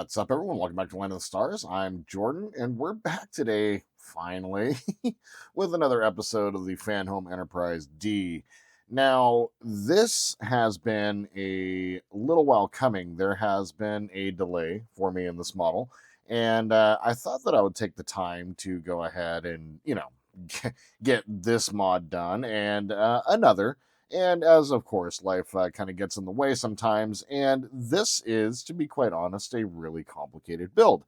What's up, everyone? Welcome back to Land of the Stars. I'm Jordan, and we're back today, finally, with another episode of the Fanhome Enterprise D. Now, this has been a little while coming. There has been a delay for me in this model, and I thought that I would take the time to go ahead and, get this mod done and another. And as of course, life kind of gets in the way sometimes. And this is, to be quite honest, a really complicated build.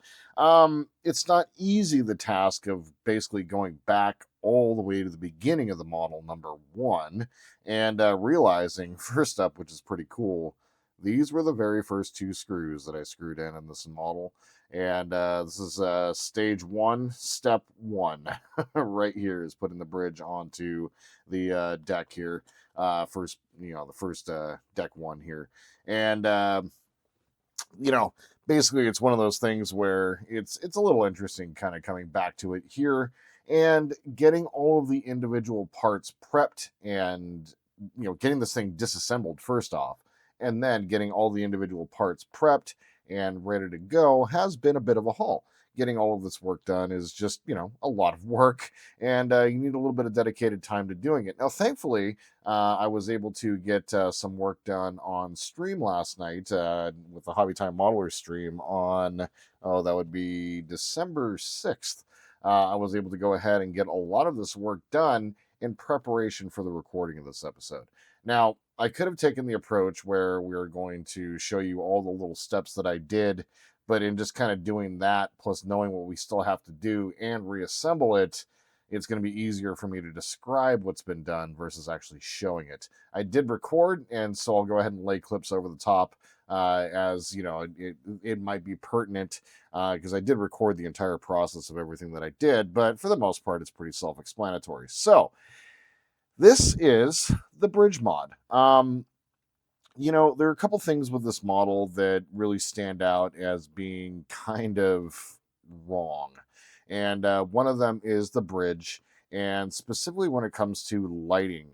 It's not easy, the task of basically going back all the way to the beginning of the model, number one, and realizing, first up, which is pretty cool, these were the very first two screws that I screwed in this model. And this is stage one, step one, right here is putting the bridge onto the deck here first, the first deck one here. And you know basically it's one of those things where it's a little interesting kind of coming back to it here and getting all of the individual parts prepped, and getting this thing disassembled first off, and then getting all the individual parts prepped and ready to go has been a bit of a haul. Getting all of this work done is just a lot of work, and you need a little bit of dedicated time to doing it. Now, thankfully, I was able to get some work done on stream last night with the Hobby Time Modeler stream on, oh, that would be December 6th. I was able to go ahead and get a lot of this work done in preparation for the recording of this episode. Now, I could have taken the approach where we were going to show you all the little steps that I did, but in just kind of doing that, plus knowing what we still have to do and reassemble it, it's going to be easier for me to describe what's been done versus actually showing it. I did record, and so I'll go ahead and lay clips over the top as it might be pertinent, because I did record the entire process of everything that I did, but for the most part, it's pretty self-explanatory. So this is the bridge mod. There are a couple things with this model that really stand out as being kind of wrong. And one of them is the bridge, and specifically when it comes to lighting.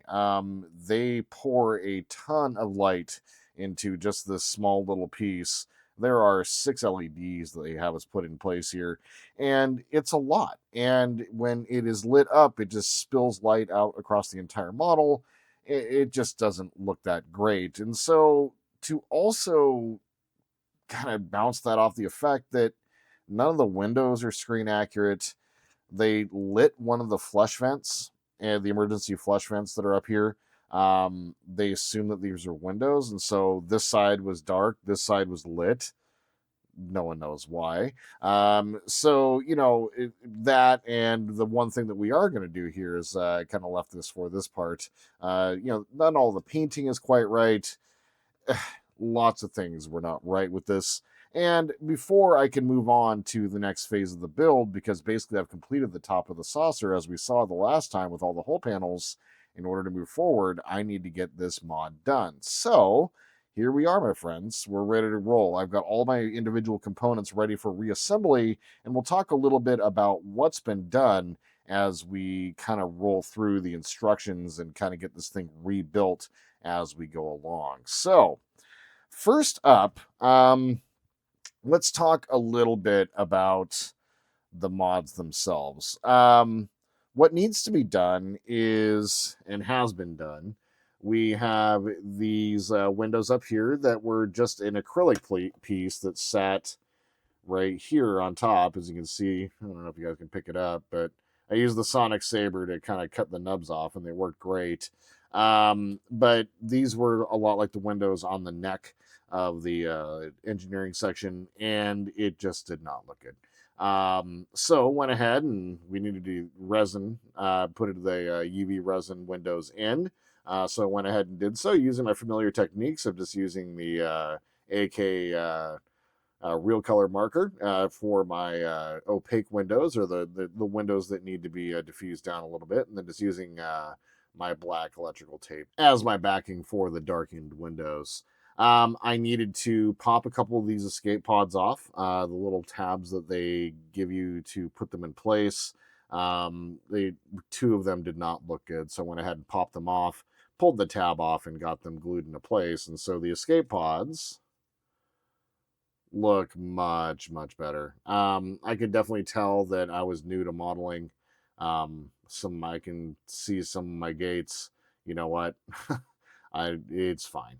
They pour a ton of light into just this small little piece. There are 6 LEDs that they have us put in place here, and it's a lot. And when it is lit up, it just spills light out across the entire model. It just doesn't look that great. And so to also kind of bounce that off the effect that none of the windows are screen accurate, they lit one of the flush vents and the emergency flush vents that are up here. They assume that these are windows, and so this side was dark, this side was lit. No one knows why. That, and the one thing that we are going to do here is kind of left this for this part. Not all the painting is quite right. Lots of things were not right with this. And before I can move on to the next phase of the build, because basically I've completed the top of the saucer as we saw the last time with all the hull panels, in order to move forward, I need to get this mod done. So here we are, my friends. We're ready to roll. I've got all my individual components ready for reassembly, and we'll talk a little bit about what's been done as we kind of roll through the instructions and kind of get this thing rebuilt as we go along. So first up, let's talk a little bit about the mods themselves. What needs to be done is, and has been done, we have these windows up here that were just an acrylic piece that sat right here on top. As you can see, I don't know if you guys can pick it up, but I used the Sonic Saber to kind of cut the nubs off, and they worked great. But these were a lot like the windows on the neck of the engineering section, and it just did not look good. So went ahead, and we needed to resin, put the UV resin windows in. So I went ahead and did so using my familiar techniques of just using the AK real color marker for my opaque windows, or the windows that need to be diffused down a little bit, and then just using my black electrical tape as my backing for the darkened windows. I needed to pop a couple of these escape pods off, the little tabs that they give you to put them in place. Two of them did not look good, so I went ahead and popped them off, pulled the tab off, and got them glued into place. And so the escape pods look much, much better. I could definitely tell that I was new to modeling. I can see some of my gates. You know what? It's fine.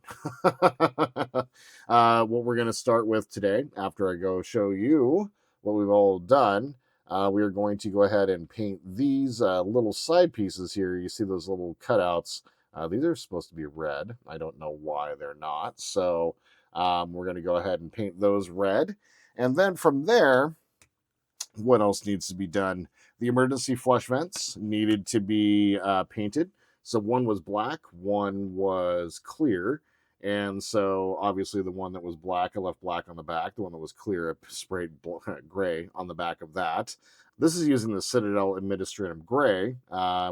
What we're going to start with today, after I go show you what we've all done, we are going to go ahead and paint these little side pieces here. You see those little cutouts. These are supposed to be red. I don't know why they're not. So we're going to go ahead and paint those red. And then from there, what else needs to be done? The emergency flush vents needed to be painted. So one was black, one was clear. And so obviously the one that was black, I left black on the back. The one that was clear, I sprayed gray on the back of that. This is using the Citadel Administrative Gray,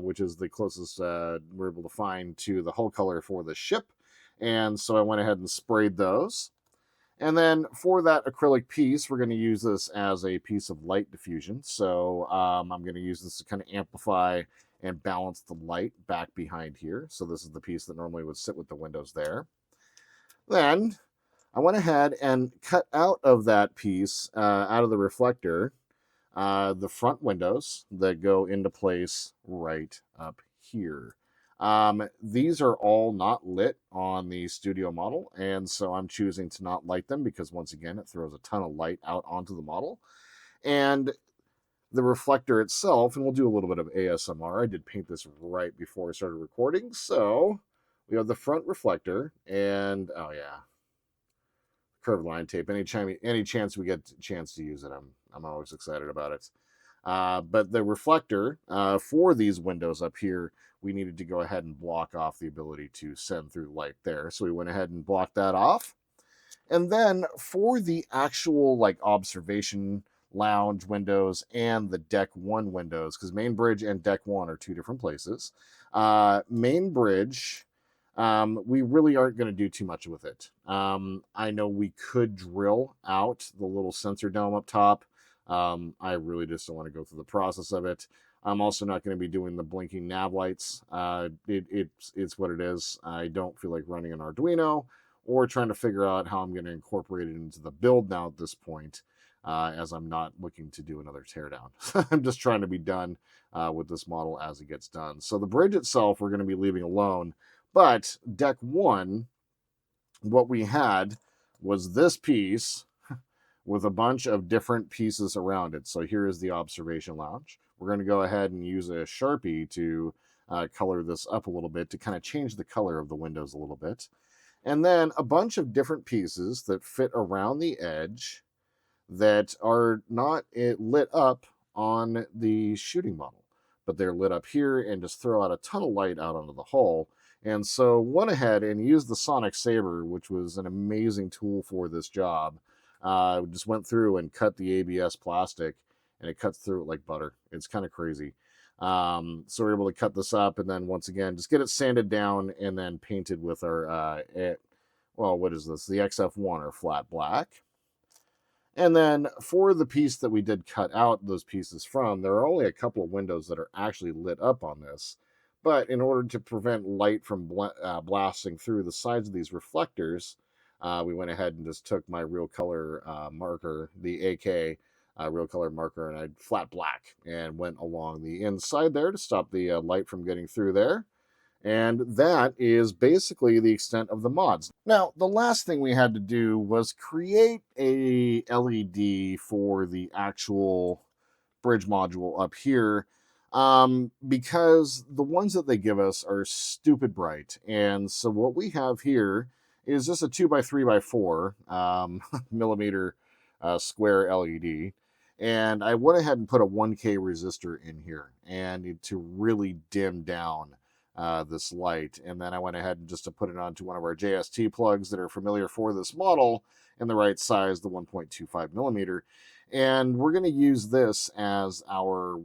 which is the closest we're able to find to the hull color for the ship. And so I went ahead and sprayed those. And then for that acrylic piece, we're going to use this as a piece of light diffusion. So I'm going to use this to kind of amplify and balance the light back behind here. So this is the piece that normally would sit with the windows there. Then I went ahead and cut out of that piece, out of the reflector, the front windows that go into place right up here. These are all not lit on the studio model, and so I'm choosing to not light them because, once again, it throws a ton of light out onto the model. And the reflector itself, and we'll do a little bit of ASMR. I did paint this right before I started recording, so we have the front reflector, and oh yeah, curved line tape. Any chance we get a chance to use it, I'm always excited about it. But the reflector for these windows up here, we needed to go ahead and block off the ability to send through light there. So we went ahead and blocked that off. And then for the actual like observation lounge windows and the deck one windows, because main bridge and deck one are two different places. Main bridge, we really aren't going to do too much with it. I know we could drill out the little sensor dome up top. I really just don't want to go through the process of it. I'm also not going to be doing the blinking nav lights. It's what it is. I don't feel like running an Arduino or trying to figure out how I'm going to incorporate it into the build now at this point, as I'm not looking to do another teardown. I'm just trying to be done with this model as it gets done. So the bridge itself, we're going to be leaving alone. But deck one, what we had was this piece with a bunch of different pieces around it. So here is the observation lounge. We're going to go ahead and use a Sharpie to color this up a little bit to kind of change the color of the windows a little bit. And then a bunch of different pieces that fit around the edge that are not lit up on the shooting model, but they're lit up here and just throw out a ton of light out onto the hull. And so went ahead and used the Sonic Saber, which was an amazing tool for this job. Just went through and cut the ABS plastic, and it cuts through it like butter. It's kind of crazy. So we're able to cut this up, and then once again, just get it sanded down and then painted with our, what is this? The XF1 or flat black. And then for the piece that we did cut out those pieces from, there are only a couple of windows that are actually lit up on this. But in order to prevent light from blasting through the sides of these reflectors, we went ahead and just took my real color marker, the AK real color marker, and I flat black and went along the inside there to stop the light from getting through there. And that is basically the extent of the mods. Now, the last thing we had to do was create a LED for the actual bridge module up here, because the ones that they give us are stupid bright. And so what we have here is just a 2x3x4 millimeter square LED. And I went ahead and put a 1K resistor in here and to really dim down this light. And then I went ahead and just to put it onto one of our JST plugs that are familiar for this model in the right size, the 1.25 millimeter. And we're going to use this as our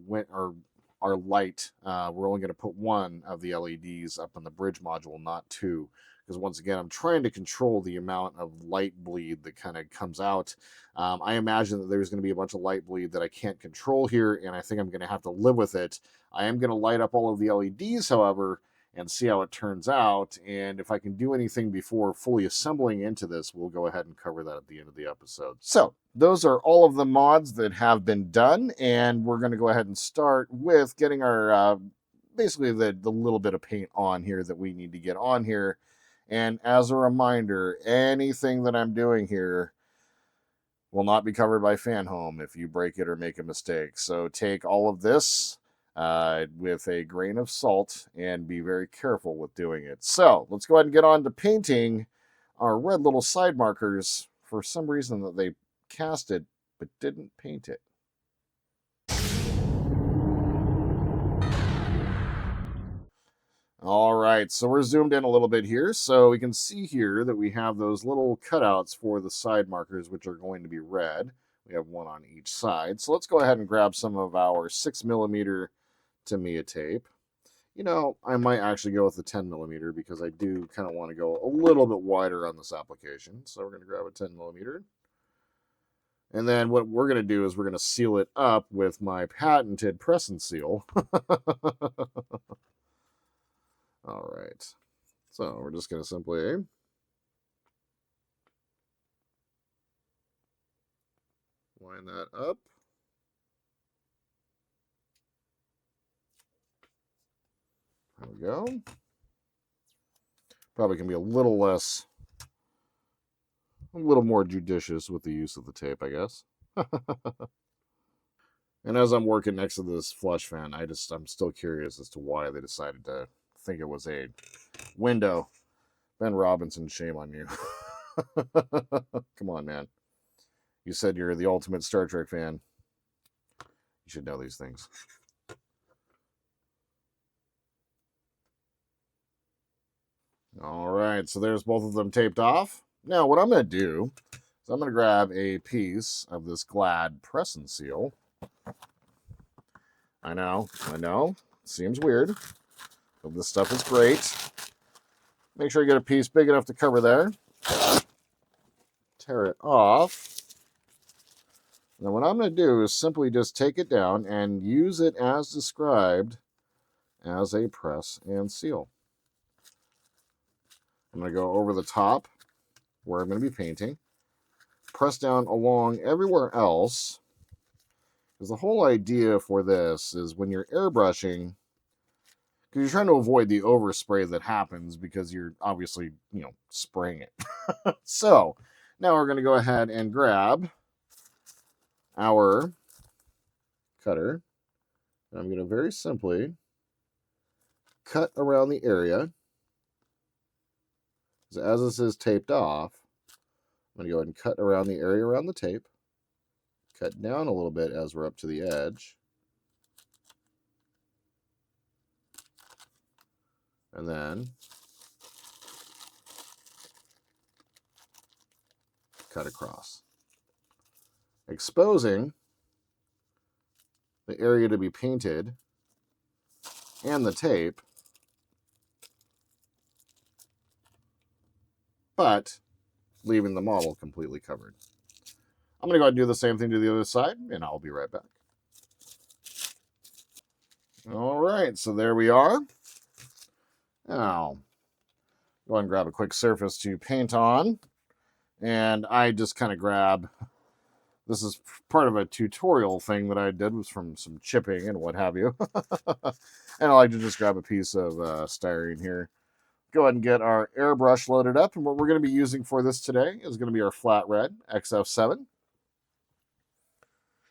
light. We're only going to put one of the LEDs up on the bridge module, not two. Because once again, I'm trying to control the amount of light bleed that kind of comes out. I imagine that there's going to be a bunch of light bleed that I can't control here, and I think I'm going to have to live with it. I am going to light up all of the LEDs, however, and see how it turns out. And if I can do anything before fully assembling into this, we'll go ahead and cover that at the end of the episode. So those are all of the mods that have been done, and we're going to go ahead and start with getting our basically the little bit of paint on here that we need to get on here. And as a reminder, anything that I'm doing here will not be covered by Fanhome if you break it or make a mistake. So take all of this with a grain of salt and be very careful with doing it. So let's go ahead and get on to painting our red little side markers. For some reason that they cast it but didn't paint it. All right, so we're zoomed in a little bit here, so we can see here that we have those little cutouts for the side markers, which are going to be red. We have one on each side. So let's go ahead and grab some of our 6mm Tamiya tape. You know, I might actually go with the 10mm because I do kind of want to go a little bit wider on this application. So we're going to grab a 10mm. And then what we're going to do is we're going to seal it up with my patented press and seal. All right, so we're just going to simply line that up. There we go. Probably can be a little more judicious with the use of the tape, I guess. And as I'm working next to this flush fan, I'm still curious as to why they decided to think it was a window. Ben Robinson, shame on you. Come on, man. You said you're the ultimate Star Trek fan. You should know these things. All right, so there's both of them taped off. Now, what I'm going to do is I'm going to grab a piece of this Glad press and seal. I know, seems weird, but this stuff is great. Make sure you get a piece big enough to cover there. Tear it off. Now, what I'm going to do is simply just take it down and use it as described as a press and seal. I'm going to go over the top where I'm going to be painting. Press down along everywhere else. Because the whole idea for this is when you're airbrushing, because you're trying to avoid the overspray that happens because you're obviously, spraying it. So now we're going to go ahead and grab our cutter. And I'm going to very simply cut around the area. So as this is taped off, I'm going to go ahead and cut around the area around the tape. Cut down a little bit as we're up to the edge. And then cut across. Exposing the area to be painted and the tape, but leaving the model completely covered. I'm going to go ahead and do the same thing to the other side, and I'll be right back. All right, so there we are. Now, go ahead and grab a quick surface to paint on. And I just kind of grab, this is part of a tutorial thing that I did, was from some chipping and what have you. And I like to just grab a piece of styrene here. Go ahead and get our airbrush loaded up. And what we're going to be using for this today is going to be our flat red XF7.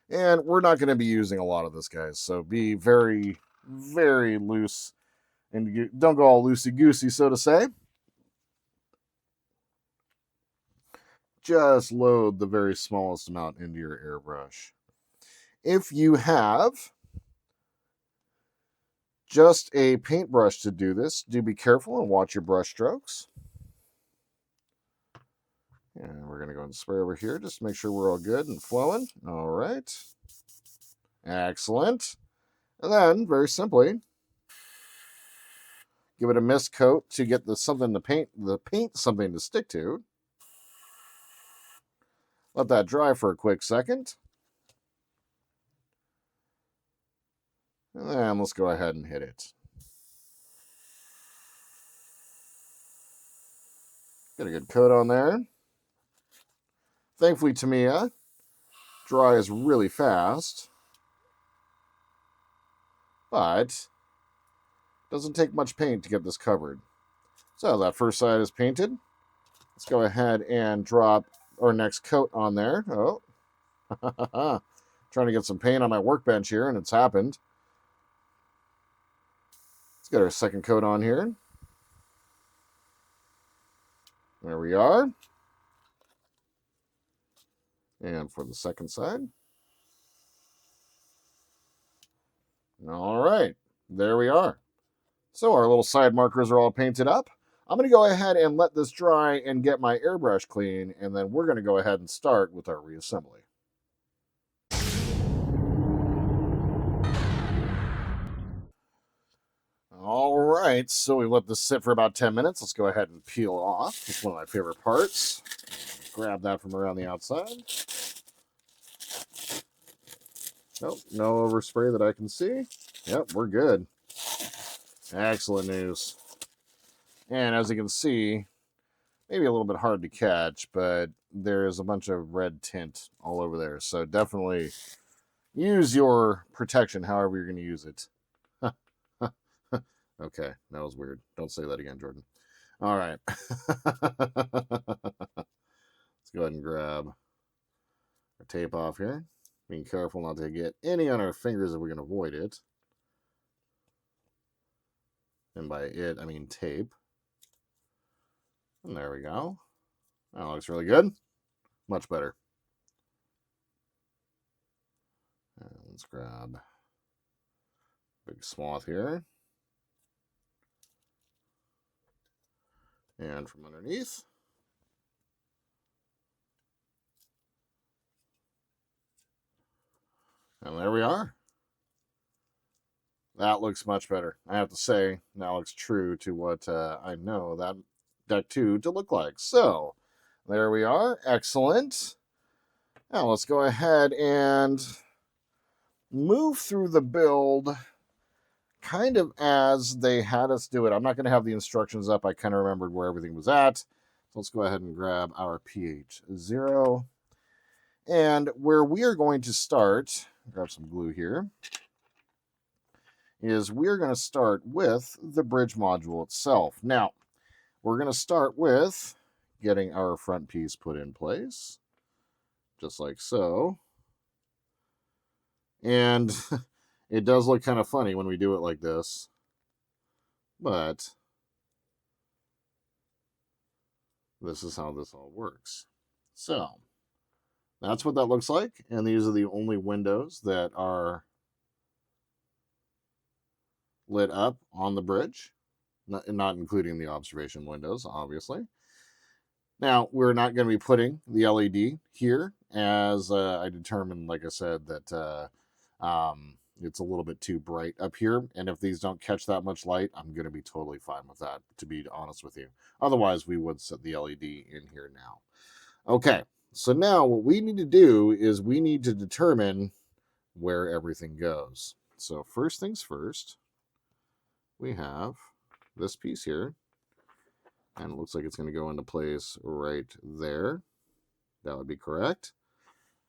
And we're not going to be using a lot of this, guys. So be very, very loose. And don't go all loosey-goosey, so to say. Just load the very smallest amount into your airbrush. If you have just a paintbrush to do this, do be careful and watch your brush strokes. And we're going to go and spray over here just to make sure we're all good and flowing. All right. Excellent. And then, very simply, give it a mist coat to get the paint something to stick to. Let that dry for a quick second. And then let's go ahead and hit it. Get a good coat on there. Thankfully, Tamiya dries really fast, but doesn't take much paint to get this covered. So that first side is painted. Let's go ahead and drop our next coat on there. Oh, trying to get some paint on my workbench here, and it's happened. Let's get our second coat on here. There we are. And for the second side. All right, there we are. So our little side markers are all painted up. I'm going to go ahead and let this dry and get my airbrush clean, and then we're going to go ahead and start with our reassembly. All right, so we let this sit for about 10 minutes. Let's go ahead and peel off. It's one of my favorite parts. Grab that from around the outside. Nope, no overspray that I can see. Yep, we're good. Excellent news. And as you can see, maybe a little bit hard to catch, but there is a bunch of red tint all over there. So definitely use your protection however you're going to use it. Okay, that was weird. Don't say that again, Jordan. All right. Let's go ahead and grab our tape off here. Being careful not to get any on our fingers if we can avoid it. And by it, I mean tape. And there we go. That looks really good. Much better. And let's grab a big swath here. And from underneath. And there we are. That looks much better. I have to say, that looks true to what I know that deck 2 to look like. So, there we are. Excellent. Now, let's go ahead and move through the build kind of as they had us do it. I'm not going to have the instructions up. I kind of remembered where everything was at. So let's go ahead and grab our pH 0. And where we are going to start, grab some glue here, is we're going to start with the bridge module itself. Now, we're going to start with getting our front piece put in place, just like so. And it does look kind of funny when we do it like this, but this is how this all works. So, that's what that looks like, and these are the only windows that are lit up on the bridge, not including the observation windows, obviously. Now, we're not going to be putting the LED here, as I determined, like I said, that it's a little bit too bright up here, and if these don't catch that much light, I'm going to be totally fine with that, to be honest with you. Otherwise, we would set the LED in here now. Okay, so now what we need to do is we need to determine where everything goes. So first things first, we have this piece here, and it looks like it's going to go into place right there. That would be correct.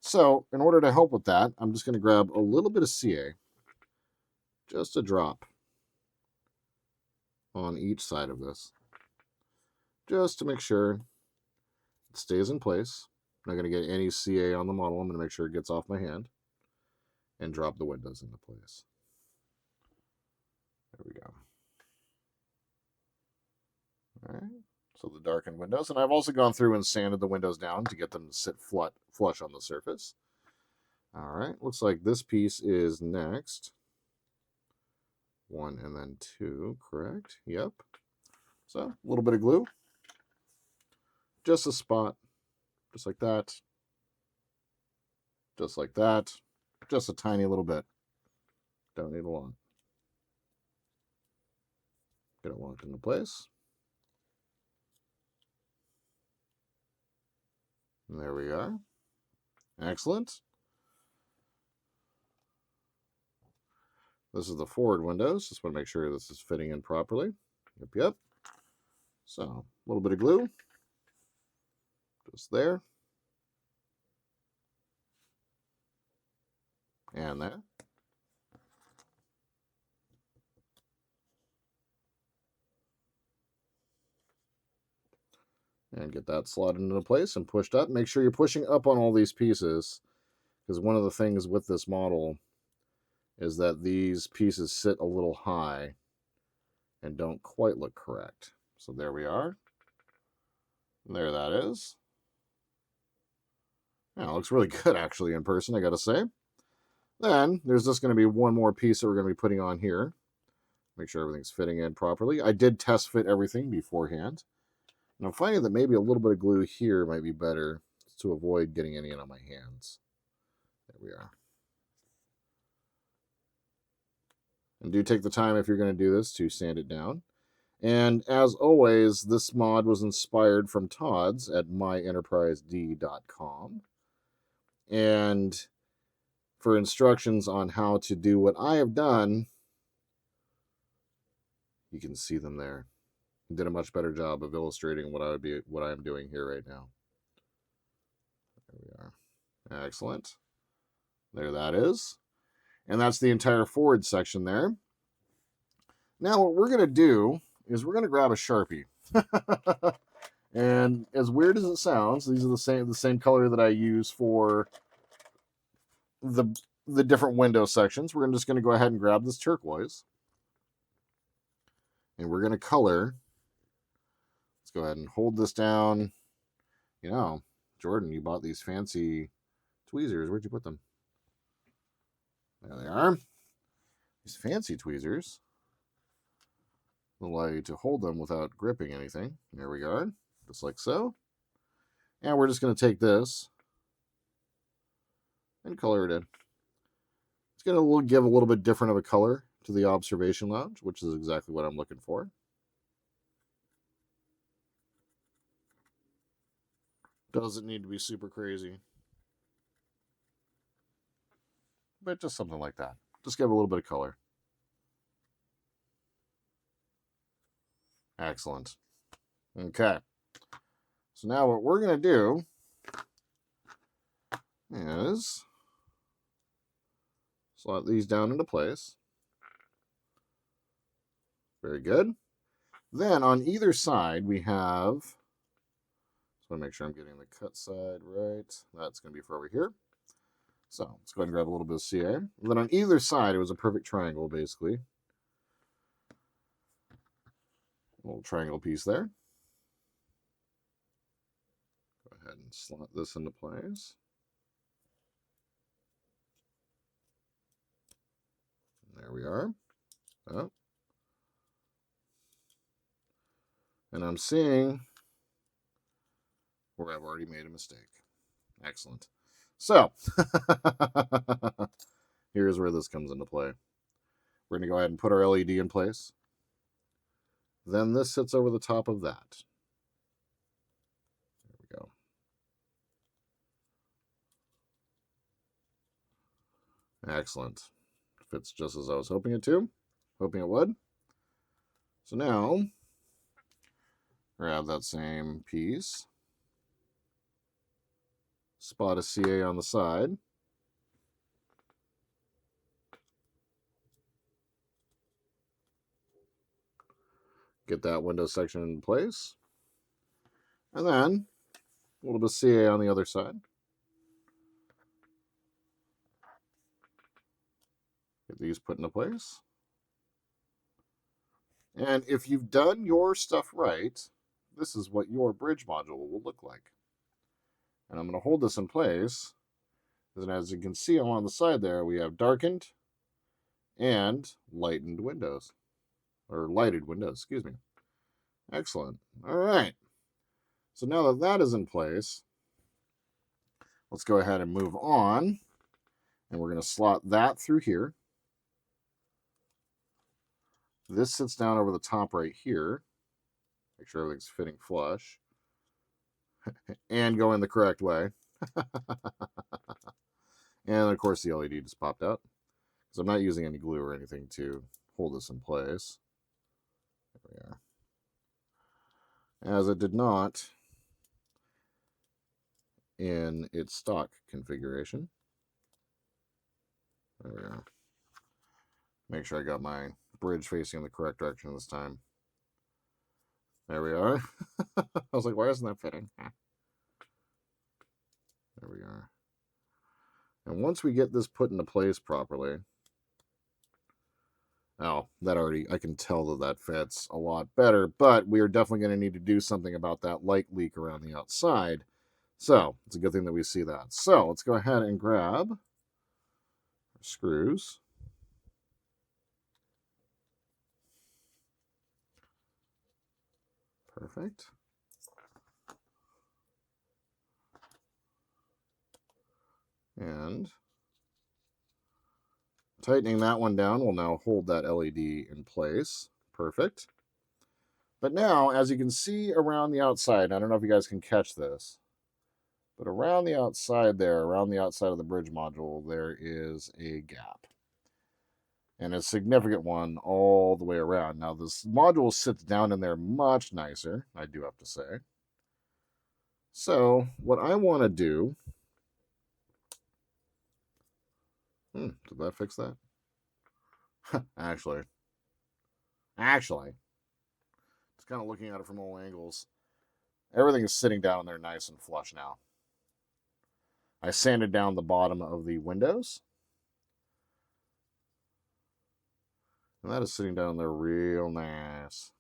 So in order to help with that, I'm just going to grab a little bit of CA, just a drop on each side of this, just to make sure it stays in place. I'm not going to get any CA on the model. I'm going to make sure it gets off my hand and drop the windows into place. There we go. All right, so the darkened windows. And I've also gone through and sanded the windows down to get them to sit flush on the surface. All right, looks like this piece is next. 1 and then 2, correct? Yep. So a little bit of glue. Just a spot, just like that. Just like that. Just a tiny little bit. Don't need a lot. Get it locked into place. And there we are. Excellent. This is the forward windows. Just want to make sure this is fitting in properly. Yep. So, a little bit of glue. Just there. And there. And get that slotted into place and pushed up. Make sure you're pushing up on all these pieces, because one of the things with this model is that these pieces sit a little high and don't quite look correct. So there we are. There that is. Yeah, it looks really good actually in person, I gotta say. Then there's just going to be one more piece that we're going to be putting on here. Make sure everything's fitting in properly. I did test fit everything beforehand. And I'm finding that maybe a little bit of glue here might be better to avoid getting any on my hands. There we are. And do take the time, if you're going to do this, to sand it down. And as always, this mod was inspired from Todd's at myenterprised.com. And for instructions on how to do what I have done, you can see them there. He did a much better job of illustrating what I am doing here right now. There we are. Excellent. There that is. And that's the entire forward section there. Now what we're going to do is we're going to grab a Sharpie. And as weird as it sounds, these are the same color that I use for the different window sections. We're just going to go ahead and grab this turquoise. And we're going to color. Let's go ahead and hold this down. You know, Jordan, you bought these fancy tweezers. Where'd you put them? There they are. These fancy tweezers allow you to hold them without gripping anything. There we are, just like so. And we're just going to take this and color it in. It's going to give a little bit different of a color to the observation lounge, which is exactly what I'm looking for. Doesn't need to be super crazy, but just something like that. Just give a little bit of color. Excellent. Okay. So now what we're going to do is slot these down into place. Very good. Then on either side we have, just want to make sure I'm getting the cut side right. That's going to be for over here. So let's go ahead and grab a little bit of CA. And then on either side, it was a perfect triangle, basically. A little triangle piece there. Go ahead and slot this into place. There we are. Oh. And I'm seeing where I've already made a mistake. Excellent. So, here's where this comes into play. We're going to go ahead and put our LED in place. Then this sits over the top of that. There we go. Excellent. Fits just as I was hoping it to. Hoping it would. So now, grab that same piece. Spot a CA on the side. Get that window section in place. And then a little bit of CA on the other side. Get these put into place. And if you've done your stuff right, this is what your bridge module will look like. And I'm going to hold this in place. And as you can see along the side there, we have darkened and lightened windows. Or lighted windows, excuse me. Excellent. All right. So now that that is in place, let's go ahead and move on. And we're going to slot that through here. This sits down over the top right here. Make sure everything's fitting flush. And going the correct way. And of course the LED just popped out. Because I'm not using any glue or anything to hold this in place. There we are. As it did not in its stock configuration. There we are. Make sure I got my bridge facing in the correct direction this time. There we are. I was like, why isn't that fitting? There we are. And once we get this put into place properly, oh, that already, I can tell that that fits a lot better, but we are definitely going to need to do something about that light leak around the outside. So it's a good thing that we see that. So let's go ahead and grab our screws. Perfect. And tightening that one down will now hold that LED in place. Perfect. But now, as you can see around the outside, I don't know if you guys can catch this, but around the outside there, around the outside of the bridge module, there is a gap. And a significant one all the way around. Now, this module sits down in there much nicer, I do have to say. So, what I want to do... did that fix that? Actually, just kind of looking at it from all angles. Everything is sitting down there nice and flush now. I sanded down the bottom of the windows. And that is sitting down there real nice.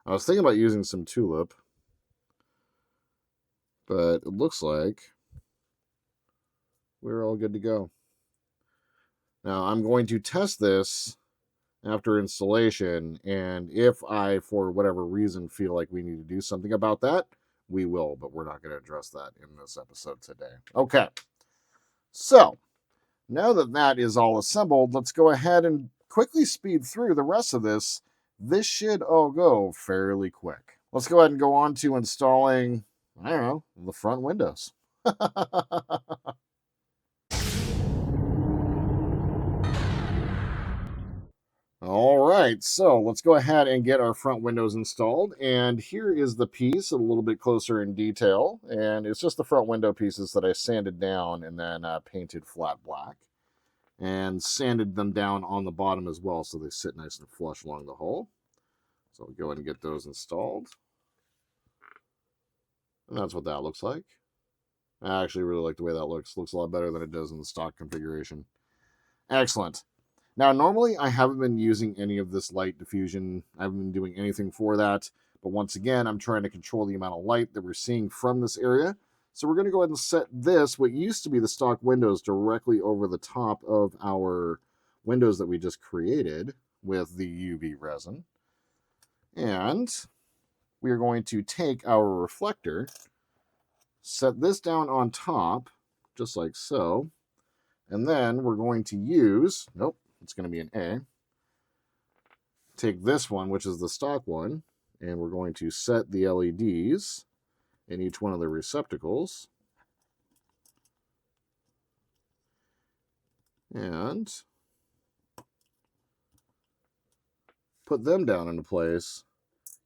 I was thinking about using some tulip, but it looks like we're all good to go. Now, I'm going to test this after installation, and if I, for whatever reason, feel like we need to do something about that, we will, but we're not going to address that in this episode today. Okay, so now that that is all assembled, let's go ahead and quickly speed through the rest of this. This should all go fairly quick. Let's go ahead and go on to installing, I don't know, the front windows. All right, so let's go ahead and get our front windows installed. And here is the piece a little bit closer in detail. And it's just the front window pieces that I sanded down and then painted flat black. And sanded them down on the bottom as well so they sit nice and flush along the hole. So we'll go ahead and get those installed. And that's what that looks like. I actually really like the way that looks. Looks a lot better than it does in the stock configuration. Excellent. Now, normally I haven't been using any of this light diffusion. I haven't been doing anything for that. But once again, I'm trying to control the amount of light that we're seeing from this area. So we're going to go ahead and set this, what used to be the stock windows, directly over the top of our windows that we just created with the UV resin. And we are going to take our reflector, set this down on top, just like so. And then we're going to use, nope, it's going to be an A. Take this one, which is the stock one, and we're going to set the LEDs in each one of the receptacles. And put them down into place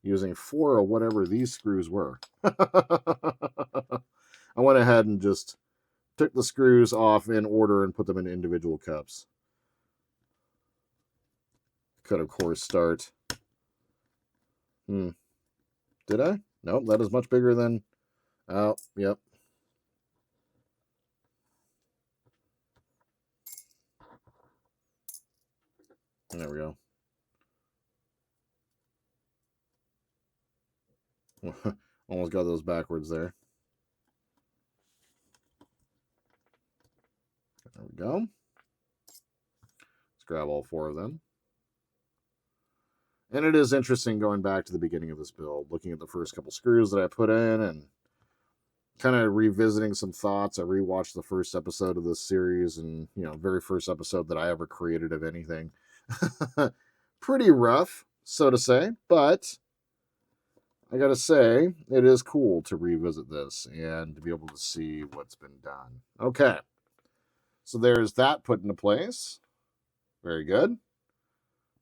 using 4 or whatever these screws were. I went ahead and just took the screws off in order and put them in individual cups. Could, of course, start. Did I? Nope, that is much bigger than... Oh, yep. There we go. Almost got those backwards there. There we go. Let's grab all 4 of them. And it is interesting going back to the beginning of this build, looking at the first couple screws that I put in and kind of revisiting some thoughts. I rewatched the first episode of this series and, very first episode that I ever created of anything. Pretty rough, so to say, but I gotta say, it is cool to revisit this and to be able to see what's been done. Okay, so there's that put into place. Very good.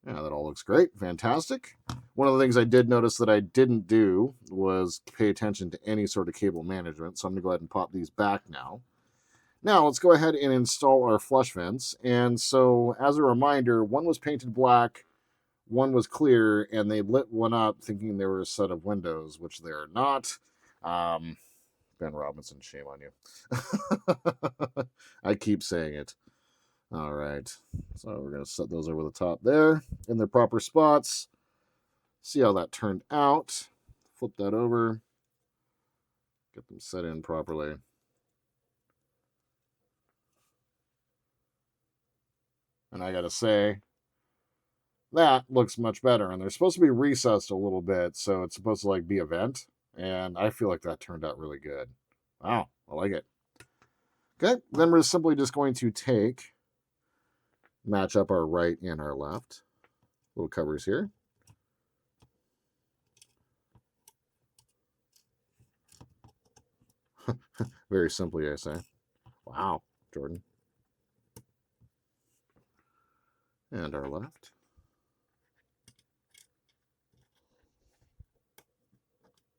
Yeah, that all looks great. Fantastic. One of the things I did notice that I didn't do was pay attention to any sort of cable management. So I'm going to go ahead and pop these back now. Now let's go ahead and install our flush vents. And so as a reminder, one was painted black, one was clear, and they lit one up thinking they were a set of windows, which they're not. Um, Ben Robinson, shame on you. I keep saying it. All right. So we're going to set those over the top there in their proper spots. See how that turned out. Flip that over. Get them set in properly. And I got to say, that looks much better. And they're supposed to be recessed a little bit, so it's supposed to like be a vent. And I feel like that turned out really good. Wow, I like it. Okay, then we're simply just going to match up our right and our left. Little covers here. Very simply, I say. Wow, Jordan. And our left.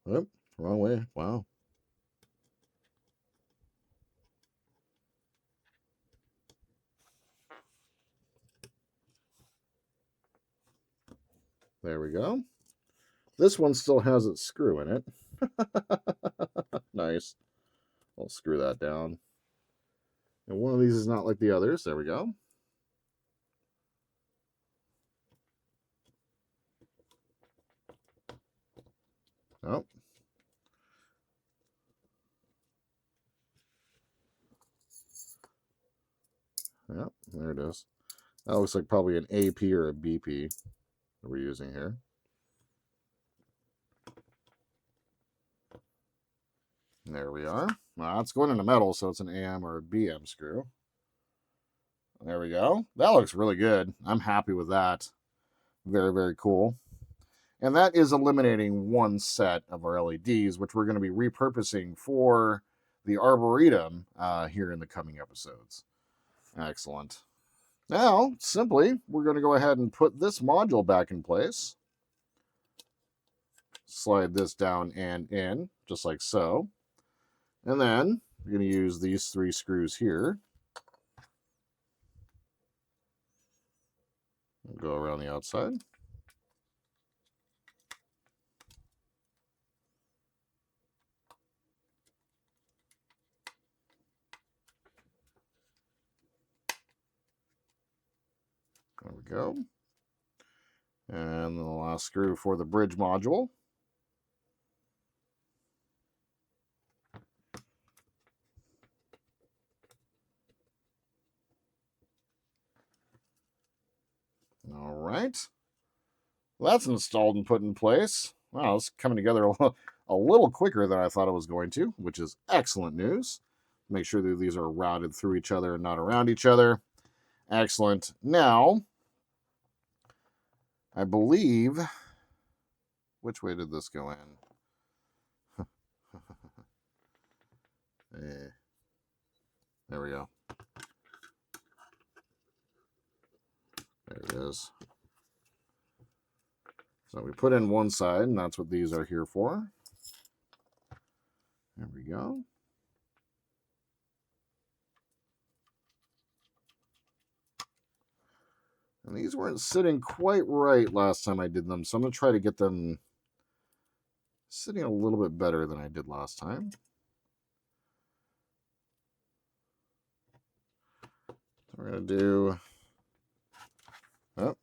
Oh, wrong way. Wow. There we go. This one still has its screw in it. Nice. I'll screw that down. And one of these is not like the others. There we go. Oh. Yep, there it is. That looks like probably an AP or a BP that we're using here. There we are. Well, it's going into metal, so it's an AM or a BM screw. There we go. That looks really good. I'm happy with that. Very, very cool. And that is eliminating one set of our LEDs, which we're going to be repurposing for the Arboretum here in the coming episodes. Excellent. Now, simply, we're going to go ahead and put this module back in place. Slide this down and in, just like so. And then we're going to use these 3 screws here. Go around the outside. There we go. And the last screw for the bridge module. All right. Well, that's installed and put in place. Wow, it's coming together a little quicker than I thought it was going to, which is excellent news. Make sure that these are routed through each other and not around each other. Excellent. Now, I believe, which way did this go in? There we go. There it is. So we put in one side, and that's what these are here for. There we go. And these weren't sitting quite right last time I did them, so I'm going to try to get them sitting a little bit better than I did last time. So we're going to do... Oh,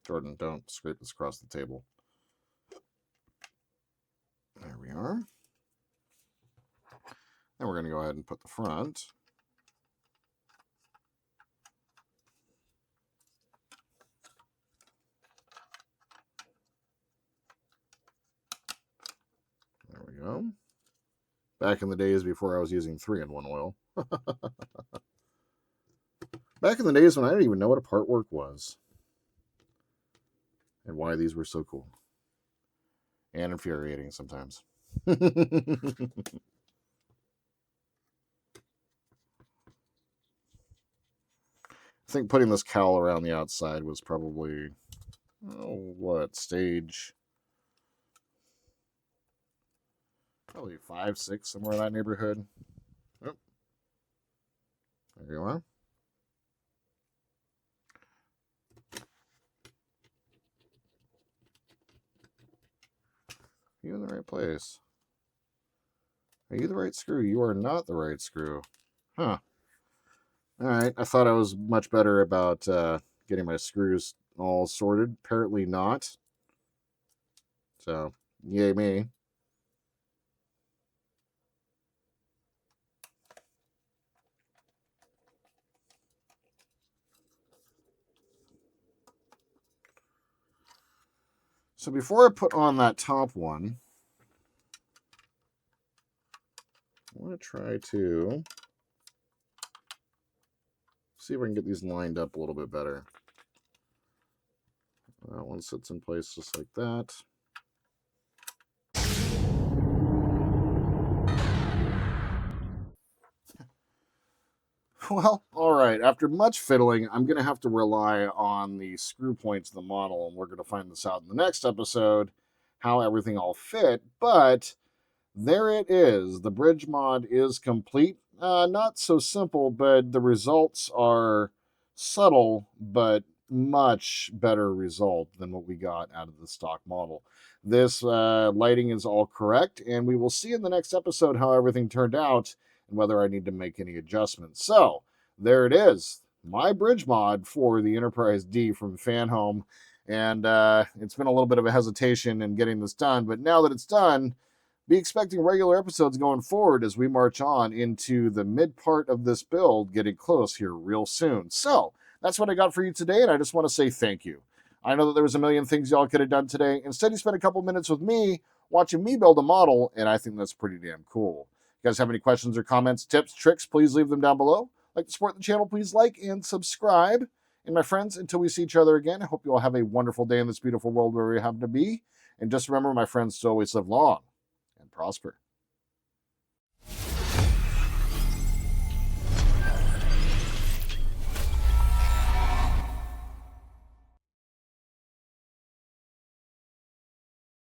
Jordan, don't scrape this across the table. There we are. Then we're going to go ahead and put the front. There we go. Back in the days before I was using 3-in-1 oil. Back in the days when I didn't even know what a Partwork was. And why these were so cool. And infuriating sometimes. I think putting this cowl around the outside was probably Oh, what stage? Probably 5, 6, somewhere in that neighborhood. Oh, there you are. You in the right place? Are you the right screw? You are not the right screw. Huh. All right. I thought I was much better about getting my screws all sorted. Apparently not. So, yay me. So before I put on that top one, I want to try to see if I can get these lined up a little bit better. That one sits in place just like that. Well, all right. After much fiddling, I'm going to have to rely on the screw points of the model, and we're going to find this out in the next episode, how everything all fit. But there it is. The bridge mod is complete. Not so simple, but the results are subtle, but much better result than what we got out of the stock model. This lighting is all correct, and we will see in the next episode how everything turned out and whether I need to make any adjustments. So there it is, my bridge mod for the Enterprise D from Fanhome. And it's been a little bit of a hesitation in getting this done, but now that it's done, be expecting regular episodes going forward as we march on into the mid part of this build, getting close here real soon. So that's what I got for you today, and I just want to say thank you. I know that there was a million things y'all could have done today. Instead, you spent a couple minutes with me watching me build a model, and I think that's pretty damn cool. If you guys have any questions or comments, tips, tricks, please leave them down below. Like to support the channel, please like and subscribe. And my friends, until we see each other again, I hope you all have a wonderful day in this beautiful world where we happen to be. And just remember, my friends, to always live long and prosper.